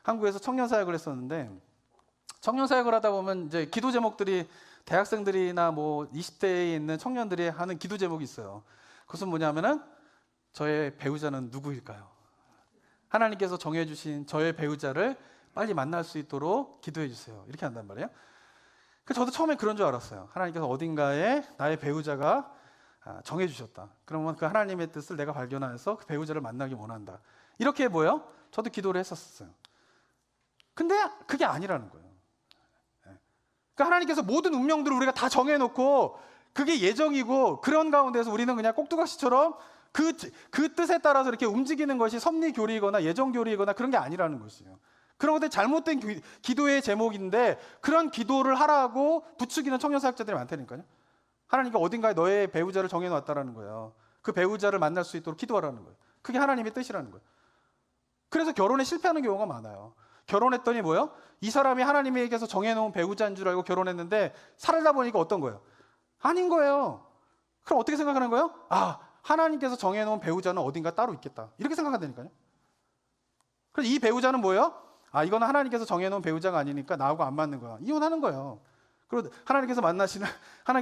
한국에서 청년 사역을 했었는데 청년 사역을 하다 보면 이제 기도 제목들이 대학생들이나 뭐 20대에 있는 청년들이 하는 기도 제목이 있어요. 그것은 뭐냐면은 저의 배우자는 누구일까요? 하나님께서 정해주신 저의 배우자를 빨리 만날 수 있도록 기도해 주세요. 이렇게 한단 말이에요. 저도 처음에 그런 줄 알았어요. 하나님께서 어딘가에 나의 배우자가 정해주셨다. 그러면 그 하나님의 뜻을 내가 발견해서 그 배우자를 만나기 원한다. 이렇게 뭐예요? 저도 기도를 했었어요. 근데 그게 아니라는 거예요. 그러니까 하나님께서 모든 운명들을 우리가 다 정해놓고 그게 예정이고 그런 가운데서 우리는 그냥 꼭두각시처럼 그 뜻에 따라서 이렇게 움직이는 것이 섭리교리이거나 예정교리이거나 그런 게 아니라는 것이에요. 그런 것들이 잘못된 기도의 제목인데 그런 기도를 하라고 부추기는 청년 사역자들이 많다니까요. 하나님께 어딘가에 너의 배우자를 정해놨다라는 거예요. 그 배우자를 만날 수 있도록 기도하라는 거예요. 그게 하나님의 뜻이라는 거예요. 그래서 결혼에 실패하는 경우가 많아요. 결혼했더니 뭐예요? 이 사람이 하나님에게서 정해놓은 배우자인 줄 알고 결혼했는데 살다 보니까 어떤 거예요? 아닌 거예요. 그럼 어떻게 생각하는 거예요? 하나님께서 정해놓은 배우자는 어딘가 따로 있겠다. 이렇게 생각한다니까요. 그래서 이 배우자는 뭐예요? 이거는 하나님께서 정해놓은 배우자가 아니니까 나하고 안 맞는 거야. 이혼하는 거예요. 그리고 하나님께서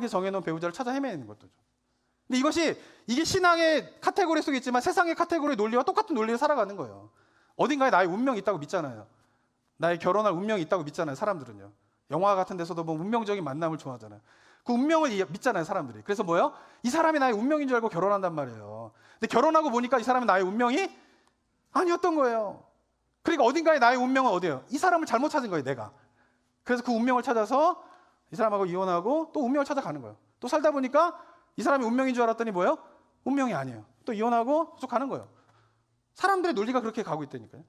정해놓은 배우자를 찾아 헤매는 것도. 근데 이게 신앙의 카테고리 속에 있지만 세상의 카테고리 논리와 똑같은 논리를 살아가는 거예요. 어딘가에 나의 운명이 있다고 믿잖아요. 나의 결혼할 운명이 있다고 믿잖아요. 사람들은요. 영화 같은 데서도 뭐 운명적인 만남을 좋아하잖아요. 그 운명을 믿잖아요. 사람들이. 그래서 뭐예요? 이 사람이 나의 운명인 줄 알고 결혼한단 말이에요. 근데 결혼하고 보니까 이 사람이 나의 운명이 아니었던 거예요. 그러니까 어딘가에 나의 운명은 어디예요? 이 사람을 잘못 찾은 거예요. 내가. 그래서 그 운명을 찾아서 이 사람하고 이혼하고 또 운명을 찾아가는 거예요. 또 살다 보니까 이 사람이 운명인 줄 알았더니 뭐예요? 운명이 아니에요. 또 이혼하고 쭉 가는 거예요. 사람들의 논리가 그렇게 가고 있다니까요.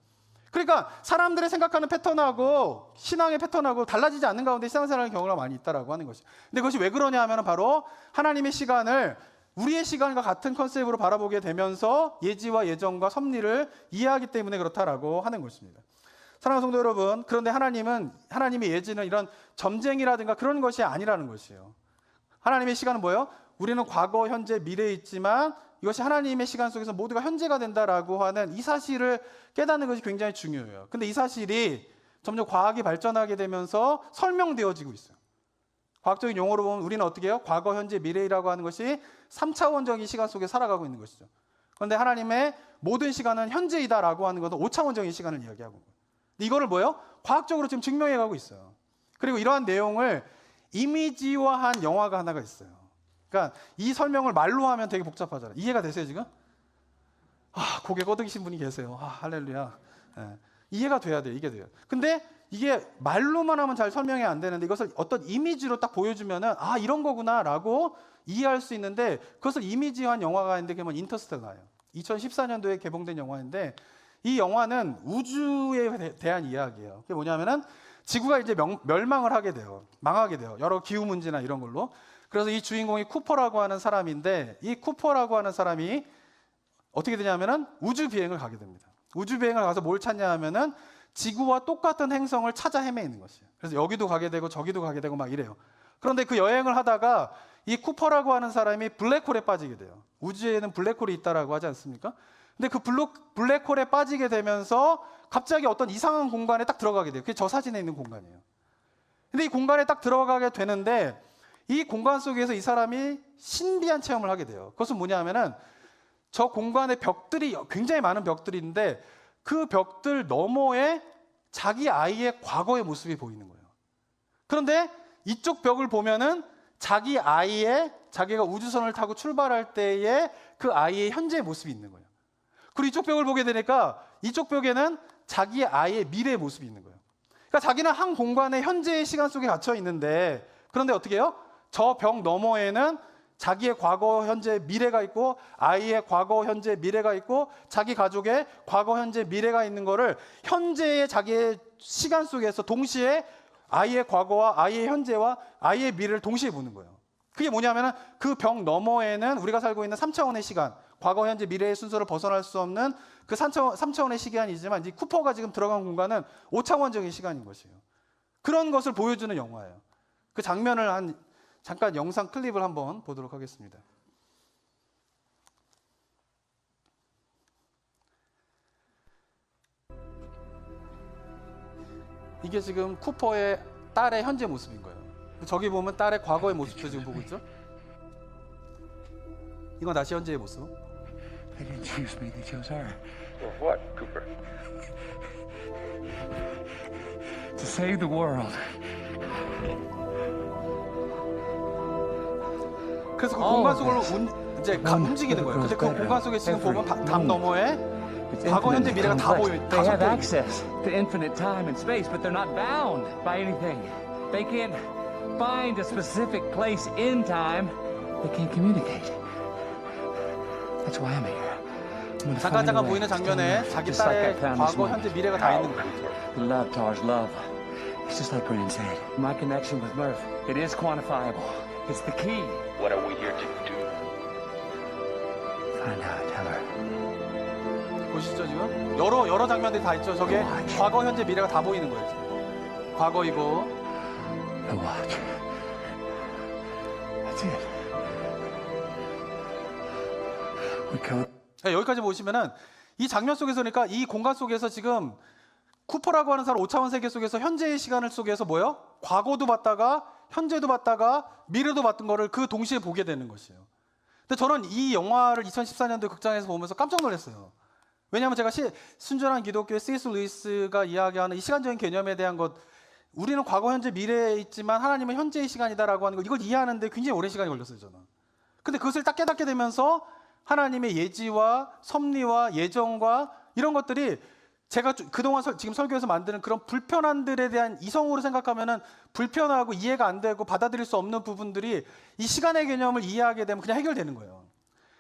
그러니까 사람들의 생각하는 패턴하고 신앙의 패턴하고 달라지지 않는 가운데 신앙생활하는 경우가 많이 있다라고 하는 것이죠. 근데 그것이 왜 그러냐 하면 바로 하나님의 시간을 우리의 시간과 같은 컨셉으로 바라보게 되면서 예지와 예정과 섭리를 이해하기 때문에 그렇다라고 하는 것입니다. 사랑하는 성도 여러분, 그런데 하나님의 예지는 이런 점쟁이라든가 그런 것이 아니라는 것이에요. 하나님의 시간은 뭐예요? 우리는 과거, 현재, 미래에 있지만 이것이 하나님의 시간 속에서 모두가 현재가 된다라고 하는 이 사실을 깨닫는 것이 굉장히 중요해요. 근데 이 사실이 점점 과학이 발전하게 되면서 설명되어지고 있어요. 과학적인 용어로 보면 우리는 어떻게 해요? 과거, 현재, 미래라고 하는 것이 3차원적인 시간 속에 살아가고 있는 것이죠. 그런데 하나님의 모든 시간은 현재이다라고 하는 것은 5차원적인 시간을 이야기하고 있는 거예요. 이거를 뭐예요? 과학적으로 지금 증명해가고 있어요. 그리고 이러한 내용을 이미지화한 영화가 하나가 있어요. 그러니까 이 설명을 말로 하면 되게 복잡하잖아요. 이해가 되세요 지금? 고개 끄덕이신 분이 계세요. 할렐루야. 예. 이해가 돼야 돼요. 이게 돼요. 근데 이게 말로만 하면 잘 설명이 안 되는데 이것을 어떤 이미지로 딱 보여주면은 이런 거구나라고 이해할 수 있는데 그것을 이미지화한 영화가 있는데 그게 인터스텔라예요. 2014년도에 개봉된 영화인데 이 영화는 우주에 대한 이야기예요. 그게 뭐냐면은 지구가 이제 멸망을 하게 돼요. 망하게 돼요. 여러 기후 문제나 이런 걸로. 그래서 이 주인공이 쿠퍼라고 하는 사람인데 이 쿠퍼라고 하는 사람이 어떻게 되냐면은 우주 비행을 가게 됩니다. 우주 비행을 가서 뭘 찾냐 하면은 지구와 똑같은 행성을 찾아 헤매는 것이에요. 그래서 여기도 가게 되고 저기도 가게 되고 막 이래요. 그런데 그 여행을 하다가 이 쿠퍼라고 하는 사람이 블랙홀에 빠지게 돼요. 우주에는 블랙홀이 있다라고 하지 않습니까? 근데 그 블랙홀에 빠지게 되면서 갑자기 어떤 이상한 공간에 딱 들어가게 돼요. 그게 저 사진에 있는 공간이에요. 근데 이 공간에 딱 들어가게 되는데 이 공간 속에서 이 사람이 신비한 체험을 하게 돼요. 그것은 뭐냐 하면은 저 공간에 벽들이 굉장히 많은 벽들이 있는데 그 벽들 너머에 자기 아이의 과거의 모습이 보이는 거예요. 그런데 이쪽 벽을 보면은 자기 아이의 자기가 우주선을 타고 출발할 때의 그 아이의 현재의 모습이 있는 거예요. 그리고 이쪽 벽을 보게 되니까 이쪽 벽에는 자기 아이의 미래의 모습이 있는 거예요. 그러니까 자기는 한 공간에 현재의 시간 속에 갇혀 있는데 그런데 어떻게 해요? 저 벽 너머에는 자기의 과거, 현재, 미래가 있고 아이의 과거, 현재, 미래가 있고 자기 가족의 과거, 현재, 미래가 있는 거를 현재의 자기의 시간 속에서 동시에 아이의 과거와 아이의 현재와 아이의 미래를 동시에 보는 거예요. 그게 뭐냐면은 그 벽 너머에는 우리가 살고 있는 3차원의 시간, 과거, 현재, 미래의 순서를 벗어날 수 없는 그 3차원의 시간이지만 이 쿠퍼가 지금 들어간 공간은 5차원적인 시간인 것이에요. 그런 것을 보여주는 영화예요. 그 장면을 잠깐 영상 클립을 한번 보도록 하겠습니다. 이게 지금 쿠퍼의 딸의 현재 모습인 거예요. 저기 보면 딸의 과거의 모습도 지금 보고 있죠? 이건 다시 현재의 모습. They didn't choose me, they chose her. For what, Cooper? To save the world. 그래서 그 공간 속으로 이제 움직이는 거예요. 근데 그 공간 속에 지금 보면 담 너머에 과거, 현재, 미래가 다 보여요. 다 They have 섞여 있는 access to infinite time and space, but they're not bound by anything. They can't find a specific place in time. They can't communicate. That's why I'm here. I'm gonna find a 잠깐 way 보이는 to 장면에 turn 자기 just like I 딸의 found this 과거, one. 현재, 미래가 다 있는 거예요. Love, Tars, love. It's just like Brand said. My connection with Murph, it is quantifiable. It's the key. What are we here to do? Find out, tell her. 보시죠 지금 여러 장면들이 다 있죠. 저게 과거, 현재, 미래가 다 보이는 거예요. 지금. 과거이고 The watch. That's it. We killed. 네, 여기까지 보시면은 이 장면 속에서 그러니까 이 공간 속에서 지금 쿠퍼라고 하는 사람 5차원 세계 속에서 현재의 시간을 속에서 뭐요? 과거도 봤다가 현재도 봤다가 미래도 봤던 거를 그 동시에 보게 되는 것이에요. 근데 저는 이 영화를 2014년도 극장에서 보면서 깜짝 놀랐어요. 왜냐하면 제가 순전한 기독교의 C.S. 루이스가 이야기하는 이 시간적인 개념에 대한 것, 우리는 과거, 현재, 미래에 있지만 하나님은 현재의 시간이다라고 하는 거, 이걸 이해하는데 굉장히 오랜 시간이 걸렸어요, 저는. 근데 그것을 딱 깨닫게 되면서 하나님의 예지와 섭리와 예정과 이런 것들이 제가 그동안 지금 설교에서 만드는 그런 불편함들에 대한 이성으로 생각하면은 불편하고 이해가 안 되고 받아들일 수 없는 부분들이 이 시간의 개념을 이해하게 되면 그냥 해결되는 거예요.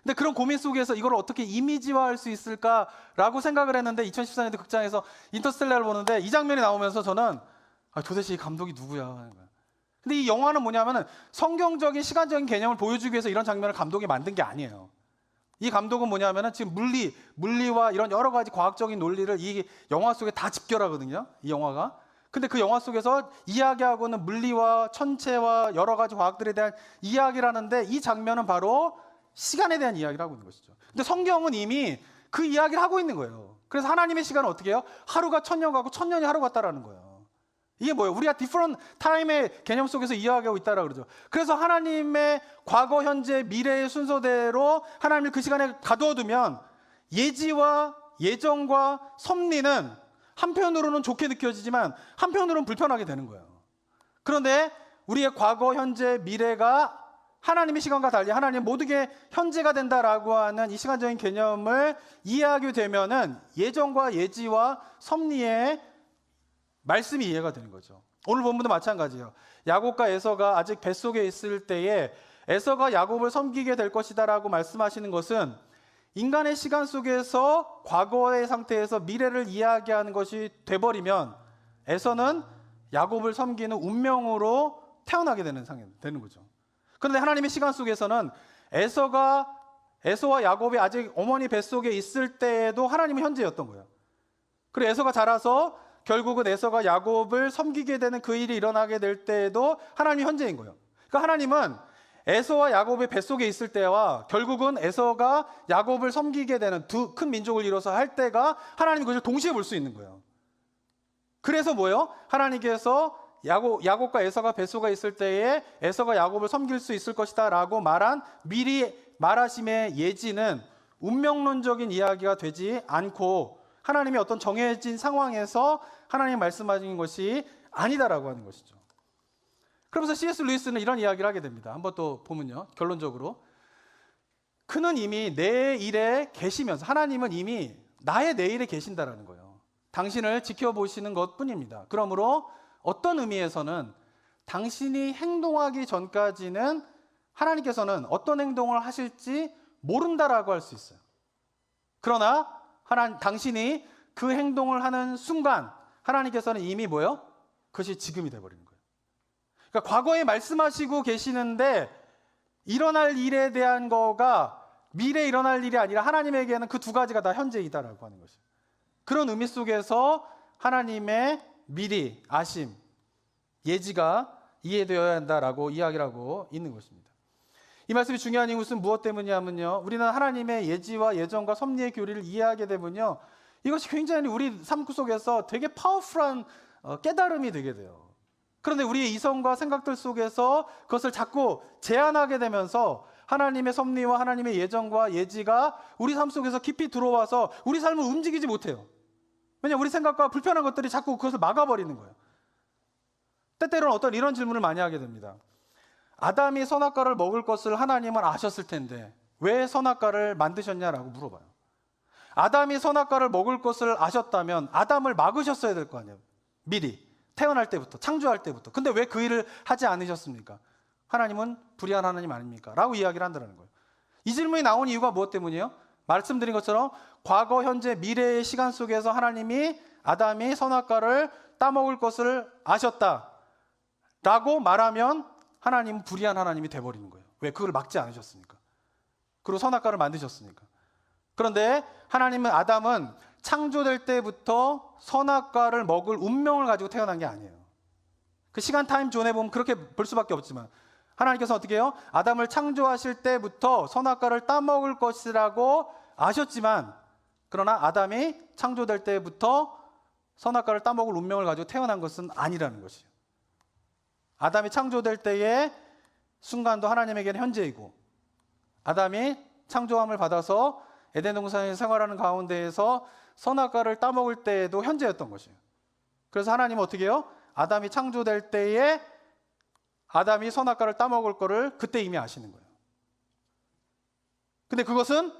근데 그런 고민 속에서 이걸 어떻게 이미지화할 수 있을까라고 생각을 했는데 2014년도 극장에서 인터스텔라를 보는데 이 장면이 나오면서 저는 도대체 이 감독이 누구야 하는 거예요. 근데 이 영화는 뭐냐면은 성경적인 시간적인 개념을 보여주기 위해서 이런 장면을 감독이 만든 게 아니에요. 이 감독은 뭐냐면은 지금 물리와 이런 여러 가지 과학적인 논리를 이 영화 속에 다 집결하거든요. 이 영화가. 근데 그 영화 속에서 이야기하고는 물리와 천체와 여러 가지 과학들에 대한 이야기를 하는데 이 장면은 바로 시간에 대한 이야기를 하고 있는 것이죠. 근데 성경은 이미 그 이야기를 하고 있는 거예요. 그래서 하나님의 시간은 어떻게 해요? 하루가 1000년 같고 1000년이 하루 같다라는 거예요. 이게 뭐예요? 우리가 different time의 개념 속에서 이야기하고 있다라고 그러죠. 그래서 하나님의 과거, 현재, 미래의 순서대로 하나님을 그 시간에 가두어두면 예지와 예정과 섭리는 한편으로는 좋게 느껴지지만 한편으로는 불편하게 되는 거예요. 그런데 우리의 과거, 현재, 미래가 하나님의 시간과 달리 하나님 모든 게 현재가 된다라고 하는 이 시간적인 개념을 이해하게 되면은 예정과 예지와 섭리의 말씀이 이해가 되는 거죠. 오늘 본문도 마찬가지예요. 야곱과 에서가 아직 뱃속에 있을 때에 에서가 야곱을 섬기게 될 것이다라고 말씀하시는 것은 인간의 시간 속에서 과거의 상태에서 미래를 이야기하는 것이 돼버리면 에서는 야곱을 섬기는 운명으로 태어나게 되는 상황이 되는 거죠. 그런데 하나님의 시간 속에서는 에서와 야곱이 아직 어머니 뱃속에 있을 때에도 하나님은 현재였던 거예요. 그리고 에서가 자라서 결국은 에서가 야곱을 섬기게 되는 그 일이 일어나게 될 때에도 하나님이 현재인 거예요. 그러니까 하나님은 에서와 야곱의 뱃속에 있을 때와 결국은 에서가 야곱을 섬기게 되는 두 큰 민족을 이뤄서 할 때가 하나님이 그것을 동시에 볼 수 있는 거예요. 그래서 뭐예요? 하나님께서 야곱과 에서가 뱃속에 있을 때에 에서가 야곱을 섬길 수 있을 것이다 라고 말한 미리 말하심의 예지는 운명론적인 이야기가 되지 않고 하나님의 어떤 정해진 상황에서 하나님 말씀하신 것이 아니다라고 하는 것이죠. 그러면서 C.S. 루이스는 이런 이야기를 하게 됩니다. 한번 또 보면요. 결론적으로 그는 이미 내 일에 계시면서 하나님은 이미 나의 내일에 계신다라는 거예요. 당신을 지켜보시는 것뿐입니다. 그러므로 어떤 의미에서는 당신이 행동하기 전까지는 하나님께서는 어떤 행동을 하실지 모른다라고 할 수 있어요. 그러나 당신이 그 행동을 하는 순간 하나님께서는 이미 뭐예요? 그것이 지금이 돼버리는 거예요. 그러니까 과거에 말씀하시고 계시는데 일어날 일에 대한 거가 미래에 일어날 일이 아니라 하나님에게는 그 두 가지가 다 현재이다라고 하는 것이에요. 그런 의미 속에서 하나님의 미리 아심, 예지가 이해되어야 한다라고 이야기를 하고 있는 것입니다. 이 말씀이 중요한 이유는 무엇 때문이냐면요. 우리는 하나님의 예지와 예정과 섭리의 교리를 이해하게 되면요. 이것이 굉장히 우리 삶 속에서 되게 파워풀한 깨달음이 되게 돼요. 그런데 우리의 이성과 생각들 속에서 그것을 자꾸 제한하게 되면서 하나님의 섭리와 하나님의 예정과 예지가 우리 삶 속에서 깊이 들어와서 우리 삶을 움직이지 못해요. 왜냐하면 우리 생각과 불편한 것들이 자꾸 그것을 막아버리는 거예요. 때때로는 어떤 이런 질문을 많이 하게 됩니다. 아담이 선악과를 먹을 것을 하나님은 아셨을 텐데 왜 선악과를 만드셨냐라고 물어봐요. 아담이 선악과를 먹을 것을 아셨다면 아담을 막으셨어야 될 거 아니에요. 미리 태어날 때부터 창조할 때부터. 근데 왜 그 일을 하지 않으셨습니까? 하나님은 불의한 하나님 아닙니까? 라고 이야기를 한다는 거예요. 이 질문이 나온 이유가 무엇 때문이에요? 말씀드린 것처럼 과거, 현재, 미래의 시간 속에서 하나님이 아담이 선악과를 따먹을 것을 아셨다 라고 말하면 하나님은 불의한 하나님이 돼버리는 거예요. 왜? 그걸 막지 않으셨으니까. 그리고 선악과를 만드셨으니까. 그런데 아담은 창조될 때부터 선악과를 먹을 운명을 가지고 태어난 게 아니에요. 그 시간 타임 존에 보면 그렇게 볼 수밖에 없지만 하나님께서 어떻게 해요? 아담을 창조하실 때부터 선악과를 따먹을 것이라고 아셨지만 그러나 아담이 창조될 때부터 선악과를 따먹을 운명을 가지고 태어난 것은 아니라는 것이에요. 아담이 창조될 때의 순간도 하나님에게는 현재이고 아담이 창조함을 받아서 에덴 동산에 생활하는 가운데에서 선악과를 따먹을 때에도 현재였던 것이에요. 그래서 하나님은 어떻게 해요? 아담이 창조될 때에 아담이 선악과를 따먹을 거를 그때 이미 아시는 거예요. 근데 그것은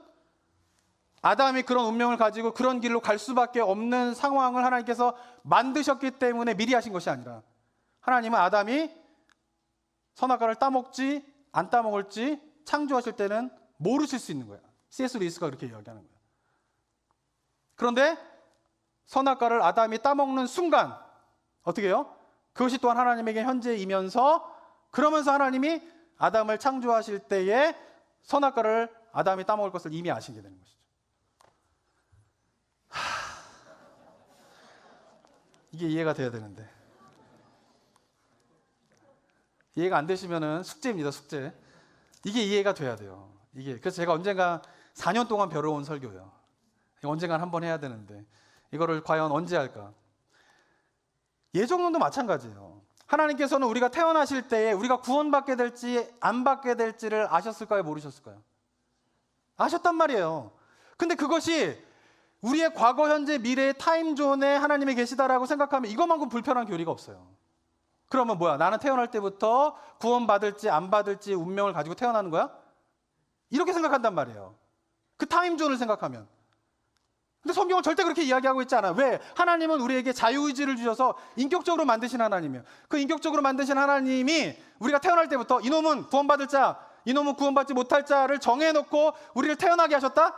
아담이 그런 운명을 가지고 그런 길로 갈 수밖에 없는 상황을 하나님께서 만드셨기 때문에 미리 하신 것이 아니라 하나님은 아담이 선악과를 따먹지 안 따먹을지 창조하실 때는 모르실 수 있는 거예요. C.S. 루이스가 그렇게 이야기하는 거예요. 그런데 선악과를 아담이 따먹는 순간 어떻게 해요? 그것이 또한 하나님에게 현재이면서 그러면서 하나님이 아담을 창조하실 때에 선악과를 아담이 따먹을 것을 이미 아시게 되는 것이죠. 이게 이해가 돼야 되는데 이해가 안 되시면은 숙제입니다. 숙제. 이게 이해가 돼야 돼요. 그래서 제가 언젠가 4년 동안 배워온 설교예요. 언젠간 한번 해야 되는데 이거를 과연 언제 할까? 예정론도 마찬가지예요. 하나님께서는 우리가 태어나실 때에 우리가 구원받게 될지 안 받게 될지를 아셨을까요? 모르셨을까요? 아셨단 말이에요. 근데 그것이 우리의 과거, 현재, 미래의 타임존에 하나님이 계시다라고 생각하면 이것만큼 불편한 교리가 없어요. 그러면 뭐야? 나는 태어날 때부터 구원받을지 안 받을지 운명을 가지고 태어나는 거야? 이렇게 생각한단 말이에요. 그 타임존을 생각하면. 근데 성경은 절대 그렇게 이야기하고 있지 않아요. 왜? 하나님은 우리에게 자유의지를 주셔서 인격적으로 만드신 하나님이에요. 그 인격적으로 만드신 하나님이 우리가 태어날 때부터 이놈은 구원받을 자, 이놈은 구원받지 못할 자를 정해놓고 우리를 태어나게 하셨다?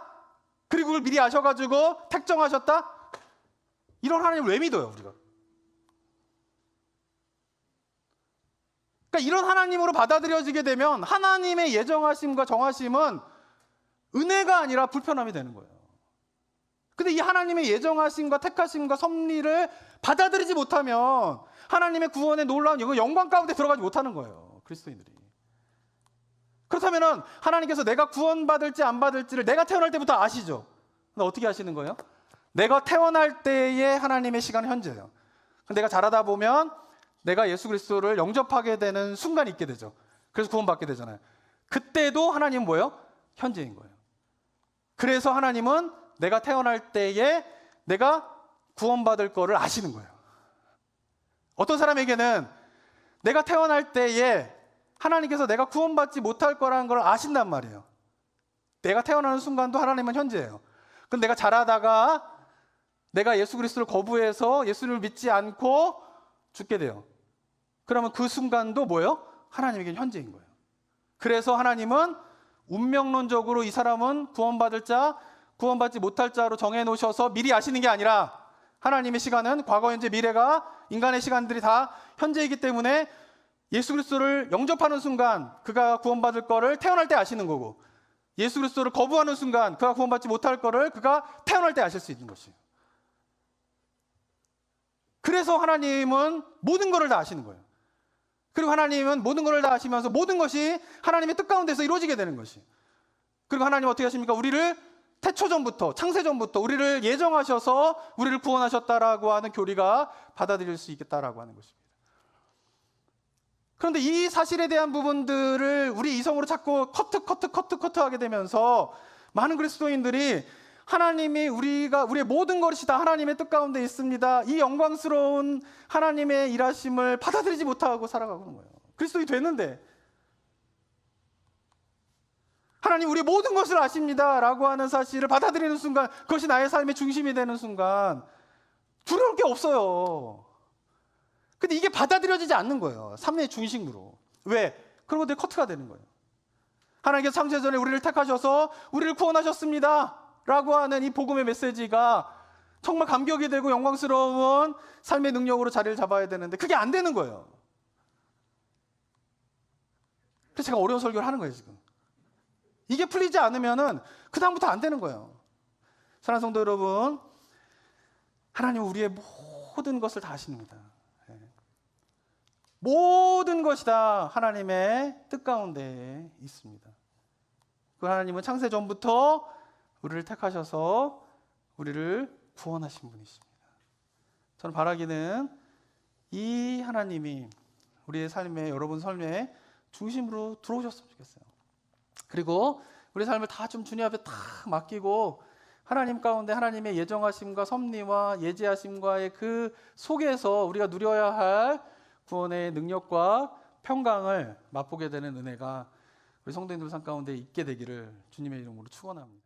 그리고 그걸 미리 아셔가지고 택정하셨다? 이런 하나님을 왜 믿어요, 우리가? 그러니까 이런 하나님으로 받아들여지게 되면 하나님의 예정하심과 정하심은 은혜가 아니라 불편함이 되는 거예요. 근데 이 하나님의 예정하심과 택하심과 섭리를 받아들이지 못하면 하나님의 구원의 놀라운 영광 가운데 들어가지 못하는 거예요, 그리스도인들이. 그렇다면 하나님께서 내가 구원받을지 안 받을지를 내가 태어날 때부터 아시죠? 근데 어떻게 아시는 거예요? 내가 태어날 때의 하나님의 시간은 현재예요. 내가 자라다 보면 내가 예수 그리스도를 영접하게 되는 순간이 있게 되죠. 그래서 구원받게 되잖아요. 그때도 하나님은 뭐예요? 현재인 거예요. 그래서 하나님은 내가 태어날 때에 내가 구원받을 거를 아시는 거예요. 어떤 사람에게는 내가 태어날 때에 하나님께서 내가 구원받지 못할 거라는 걸 아신단 말이에요. 내가 태어나는 순간도 하나님은 현재예요. 그럼 내가 자라다가 내가 예수 그리스도를 거부해서 예수를 믿지 않고 죽게 돼요. 그러면 그 순간도 뭐예요? 하나님에게는 현재인 거예요. 그래서 하나님은 운명론적으로 이 사람은 구원받을 자, 구원받지 못할 자로 정해놓으셔서 미리 아시는 게 아니라 하나님의 시간은 과거, 현재, 미래가 인간의 시간들이 다 현재이기 때문에 예수 그리스도를 영접하는 순간 그가 구원받을 거를 태어날 때 아시는 거고, 예수 그리스도를 거부하는 순간 그가 구원받지 못할 거를 그가 태어날 때 아실 수 있는 것이에요. 그래서 하나님은 모든 것을 다 아시는 거예요. 그리고 하나님은 모든 것을 다 아시면서 모든 것이 하나님의 뜻 가운데서 이루어지게 되는 것이에요. 그리고 하나님은 어떻게 하십니까? 우리를 태초전부터, 창세전부터 우리를 예정하셔서 우리를 구원하셨다라고 하는 교리가 받아들일 수 있겠다라고 하는 것입니다. 그런데 이 사실에 대한 부분들을 우리 이성으로 자꾸 커트 하게 되면서 많은 그리스도인들이 하나님이 우리의 모든 것이 다 하나님의 뜻 가운데 있습니다, 이 영광스러운 하나님의 일하심을 받아들이지 못하고 살아가는 거예요. 그리스도인이 됐는데 하나님 우리의 모든 것을 아십니다 라고 하는 사실을 받아들이는 순간, 그것이 나의 삶의 중심이 되는 순간 두려울 게 없어요. 근데 이게 받아들여지지 않는 거예요, 삶의 중심으로. 왜? 그런 것들이 커트가 되는 거예요. 하나님께서 창세전에 우리를 택하셔서 우리를 구원하셨습니다 라고 하는 이 복음의 메시지가 정말 감격이 되고 영광스러운 삶의 능력으로 자리를 잡아야 되는데 그게 안 되는 거예요. 그래서 제가 어려운 설교를 하는 거예요, 지금. 이게 풀리지 않으면은 그 다음부터 안 되는 거예요. 사랑하는 성도 여러분, 하나님은 우리의 모든 것을 다 아십니다. 모든 것이 다 하나님의 뜻 가운데 있습니다. 그 하나님은 창세 전부터 우리를 택하셔서 우리를 구원하신 분이십니다. 저는 바라기는 이 하나님이 우리의 삶에, 여러분 삶의 중심으로 들어오셨으면 좋겠어요. 그리고 우리 삶을 다 좀 주님 앞에 다 맡기고 하나님 가운데 하나님의 예정하심과 섭리와 예지하심과의 그 속에서 우리가 누려야 할 구원의 능력과 평강을 맛보게 되는 은혜가 우리 성도님들 삶 가운데 있게 되기를 주님의 이름으로 축원합니다.